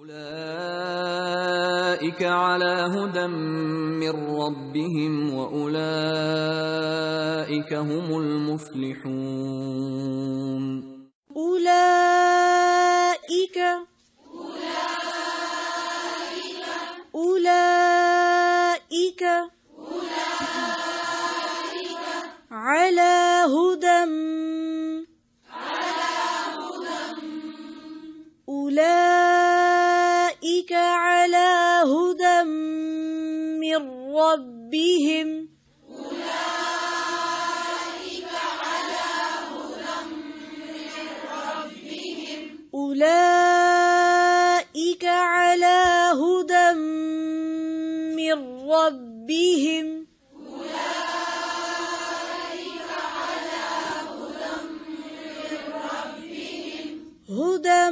أولئك على هدى من ربهم وأولئك هم المفلحون. أولئك على هدى أولئك على هدى من ربهم أولئك على هدى من ربهم هدى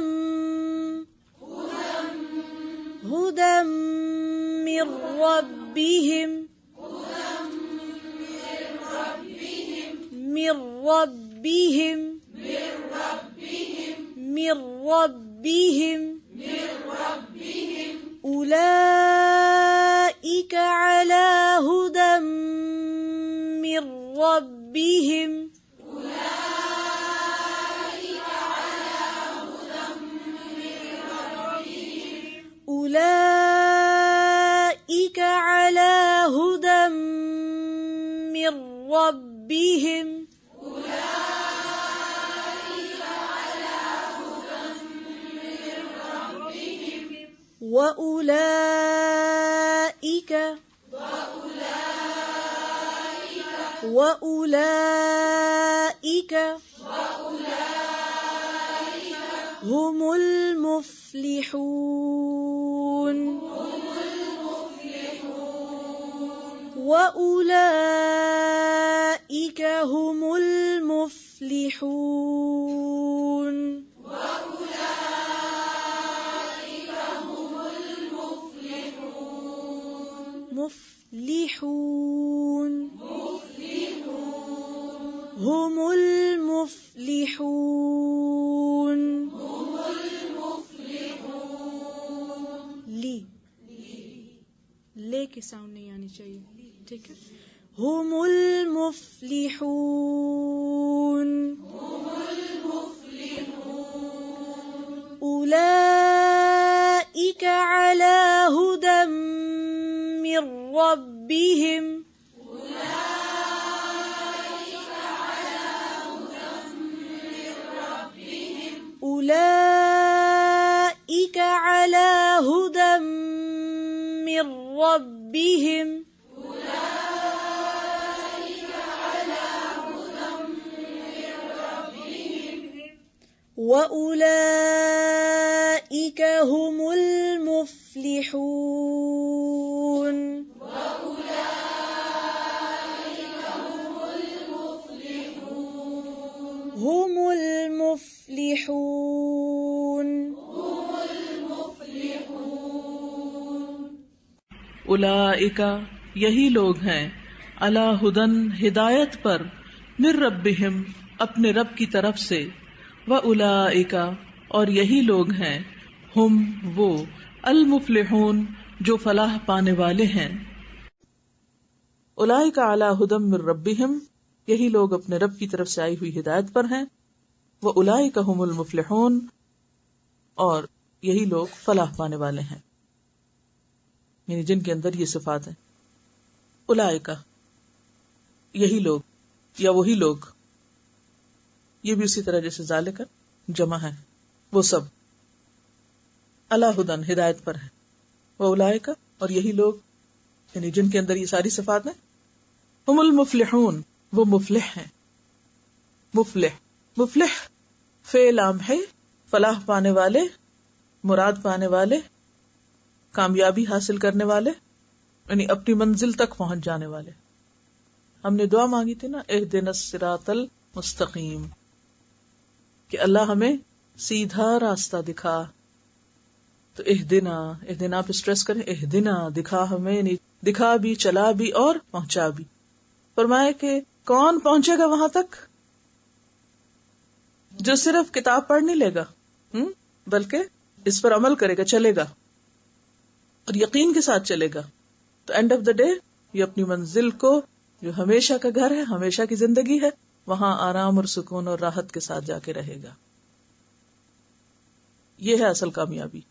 من ربهم أولئك على هدى من ربهم أولئك على هدى من ربهم وأولئك هم المفلحون. وأولئك هم المفلحون. مفلحون هم المفلحون. لے کے ساؤنڈ نہیں آنی چاہیے، ٹھیک ہے. هم المفلحون. أولئك على هدى من ربهم أولئك على هدى من ربهم وأولئك هم المفلحون. هم المفلحون. اولئک یہی لوگ ہیں، علی ہدن ہدایت پر، من ربہم اپنے رب کی طرف سے، واولئک اور یہی لوگ ہیں، ہم وہ، المفلحون جو فلاح پانے والے ہیں. اولئک علی ہدی من ربہم یہی لوگ اپنے رب کی طرف سے آئی ہوئی ہدایت پر ہیں، واولئک هم المفلحون اور یہی لوگ فلاح پانے والے ہیں، یعنی جن کے اندر یہ صفات ہیں. اولئک یہی لوگ یا وہی لوگ، یہ بھی اسی طرح جیسے ذالک جمع ہے، وہ سب علی ہدن ہدایت پر ہے، واولئک اور یہی لوگ یعنی جن کے اندر یہ ساری صفات ہیں، ہم المفلحون وہ مفلح ہیں. مفلح فعل عام ہے، فلاح پانے والے، مراد پانے والے، کامیابی حاصل کرنے والے، یعنی اپنی منزل تک پہنچ جانے والے. ہم نے دعا مانگی تھی نا، اہدنا الصراط المستقیم، کہ اللہ ہمیں سیدھا راستہ دکھا. تو اہدنا پہ سٹریس کریں، اہدنا دکھا ہمیں، یعنی دکھا بھی، چلا بھی اور پہنچا بھی. فرمایا کہ کون پہنچے گا وہاں تک؟ جو صرف کتاب پڑھ نہیں لے گا، بلکہ اس پر عمل کرے گا، چلے گا اور یقین کے ساتھ چلے گا، تو اینڈ آف دا ڈے یہ اپنی منزل کو، جو ہمیشہ کا گھر ہے، ہمیشہ کی زندگی ہے، وہاں آرام اور سکون اور راحت کے ساتھ جا کے رہے گا. یہ ہے اصل کامیابی.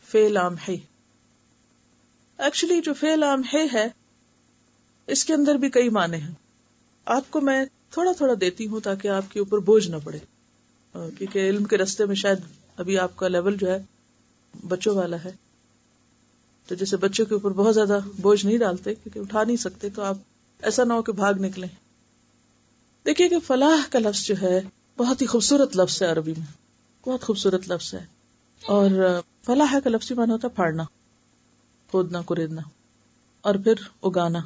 فعل عام ہے. ایکچولی جو فعل عام ہے اس کے اندر بھی کئی معنی ہیں. آپ کو میں تھوڑا تھوڑا دیتی ہوں تاکہ آپ کے اوپر بوجھ نہ پڑے، کیونکہ علم کے رستے میں شاید ابھی آپ کا لیول جو ہے بچوں والا ہے، تو جیسے بچوں کے اوپر بہت زیادہ بوجھ نہیں ڈالتے کیونکہ اٹھا نہیں سکتے، تو آپ ایسا نہ ہو کہ بھاگ نکلیں. دیکھیے کہ فلاح کا لفظ جو ہے بہت ہی خوبصورت لفظ ہے، عربی میں بہت خوبصورت لفظ ہے. اور فلاح کا لفظی معنی ہوتا ہے پھاڑنا، کھودنا، کریدنا، اور پھر اگانا،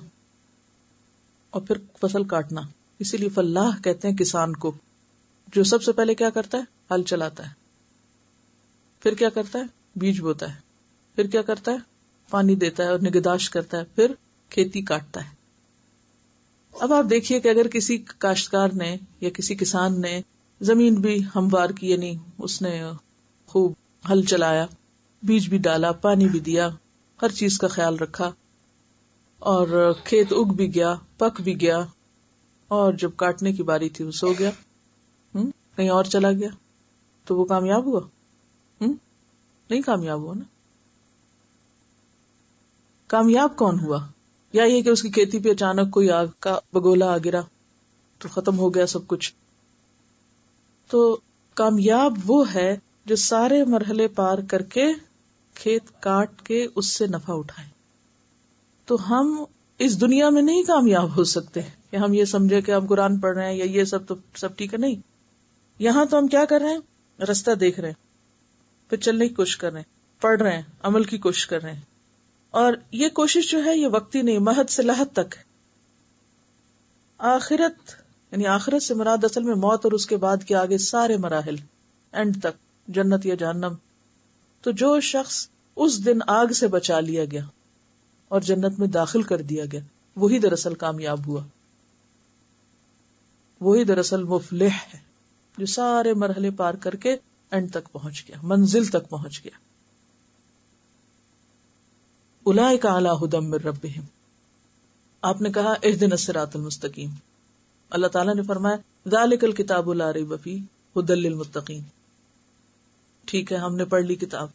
اور پھر فصل کاٹنا. اسی لیے فلاح کہتے ہیں کسان کو، جو سب سے پہلے کیا کرتا ہے؟ ہل چلاتا ہے، پھر کیا کرتا ہے؟ بیج بوتا ہے، پھر کیا کرتا ہے؟ پانی دیتا ہے اور نگہداشت کرتا ہے، پھر کھیتی کاٹتا ہے. اب آپ دیکھیے کہ اگر کسی کاشتکار نے یا کسی کسان نے زمین بھی ہموار کی، یعنی اس نے خوب ہل چلایا، بیج بھی ڈالا، پانی بھی دیا، ہر چیز کا خیال رکھا، اور کھیت اگ بھی گیا، پک بھی گیا، اور جب کاٹنے کی باری تھی وہ سو گیا، کہیں اور چلا گیا، تو وہ کامیاب ہوا؟ نہیں کامیاب ہوا نا. کامیاب کون ہوا؟ یا یہ کہ اس کی کھیتی پہ اچانک کوئی آگ کا بگولا آ گرا تو ختم ہو گیا سب کچھ. تو کامیاب وہ ہے جو سارے مرحلے پار کر کے کھیت کاٹ کے اس سے نفع اٹھائے. تو ہم اس دنیا میں نہیں کامیاب ہو سکتے کہ ہم یہ سمجھے کہ ہم قرآن پڑھ رہے ہیں یا یہ سب تو سب ٹھیک ہے. نہیں، یہاں تو ہم کیا کر رہے ہیں؟ رستہ دیکھ رہے ہیں، پھر چلنے کی کوشش کر رہے ہیں، پڑھ رہے ہیں، عمل کی کوشش کر رہے ہیں. اور یہ کوشش جو ہے یہ وقتی نہیں، مہد سے لحد تک ہے. آخرت یعنی آخرت سے مراد اصل میں موت اور اس کے بعد کے آگے سارے مراحل، اینڈ تک، جنت یا جہنم. تو جو شخص اس دن آگ سے بچا لیا گیا اور جنت میں داخل کر دیا گیا، وہی دراصل کامیاب ہوا، وہی دراصل مفلح ہے، جو سارے مرحلے پار کر کے اینڈ تک پہنچ گیا، منزل تک پہنچ گیا. اولئک علی ھدی من ربہم. آپ نے کہا اہدنا الصراط المستقیم. اللہ تعالیٰ نے فرمایا ذالک الکتاب لا ریب فیہ ھدی للمتقین. ٹھیک ہے، ہم نے پڑھ لی کتاب،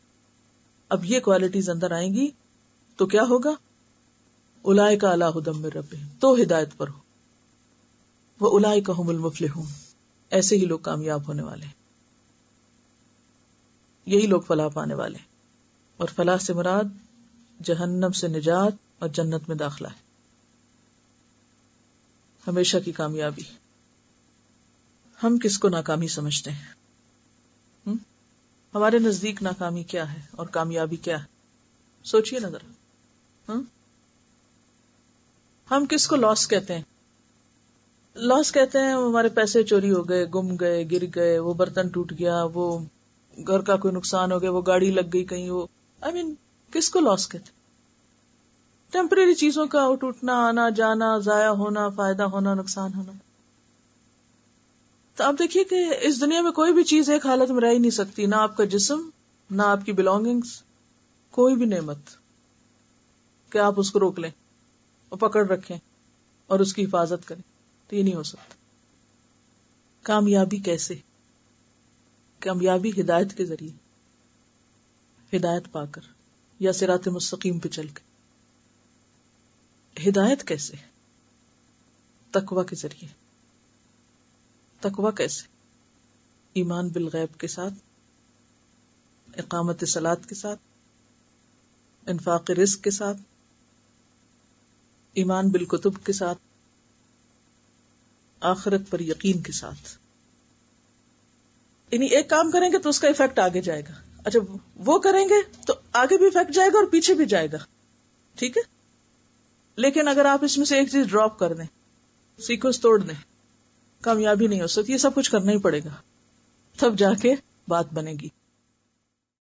اب یہ کوالٹیز اندر آئیں گی تو کیا ہوگا؟ اولئک علی ھدی من ربہم، تو ہدایت پر ہو. واولئک ھم المفلحون. ایسے ہی لوگ کامیاب ہونے والے ہیں، یہی لوگ فلاح پانے والے ہیں. اور فلاح سے مراد جہنم سے نجات اور جنت میں داخلہ ہے، ہمیشہ کی کامیابی. ہم کس کو ناکامی سمجھتے ہیں؟ ہمارے نزدیک ناکامی کیا ہے اور کامیابی کیا ہے؟ سوچئے نا ذرا. ہم کس کو لاس کہتے ہیں؟ لاس کہتے ہیں ہمارے پیسے چوری ہو گئے، گم گئے، گر گئے، وہ برتن ٹوٹ گیا، وہ گھر کا کوئی نقصان ہو گیا، وہ گاڑی لگ گئی کہیں، وہ کس کو لاس کہتے ہیں؟ ٹیمپریری چیزوں کا ٹوٹنا، آنا جانا، ضائع ہونا، فائدہ ہونا، نقصان ہونا. تو آپ دیکھیے کہ اس دنیا میں کوئی بھی چیز ایک حالت میں رہ ہی نہیں سکتی، نہ آپ کا جسم، نہ آپ کی بلانگنگز، کوئی بھی نعمت کہ آپ اس کو روک لیں اور پکڑ رکھیں اور اس کی حفاظت کریں، تو یہ نہیں ہو سکتا. کامیابی کیسے؟ کامیابی ہدایت کے ذریعے، ہدایت پا کر یا صراط مستقیم پہ چل کے. ہدایت کیسے؟ تقوی کے ذریعے. تقوی کیسے؟ ایمان بالغیب کے ساتھ، اقامت صلاۃ کے ساتھ، انفاق رزق کے ساتھ، ایمان بالکتب کے ساتھ، آخرت پر یقین کے ساتھ. یعنی ایک کام کریں گے تو اس کا ایفیکٹ آگے جائے گا. اچھا وہ کریں گے تو آگے بھی ایفیکٹ جائے گا اور پیچھے بھی جائے گا، ٹھیک ہے. لیکن اگر آپ اس میں سے ایک چیز ڈراپ کر دیں، سیکوینس توڑ دیں، کامیابی نہیں ہو سکتی. یہ سب کچھ کرنا ہی پڑے گا، تب جا کے بات بنے گی.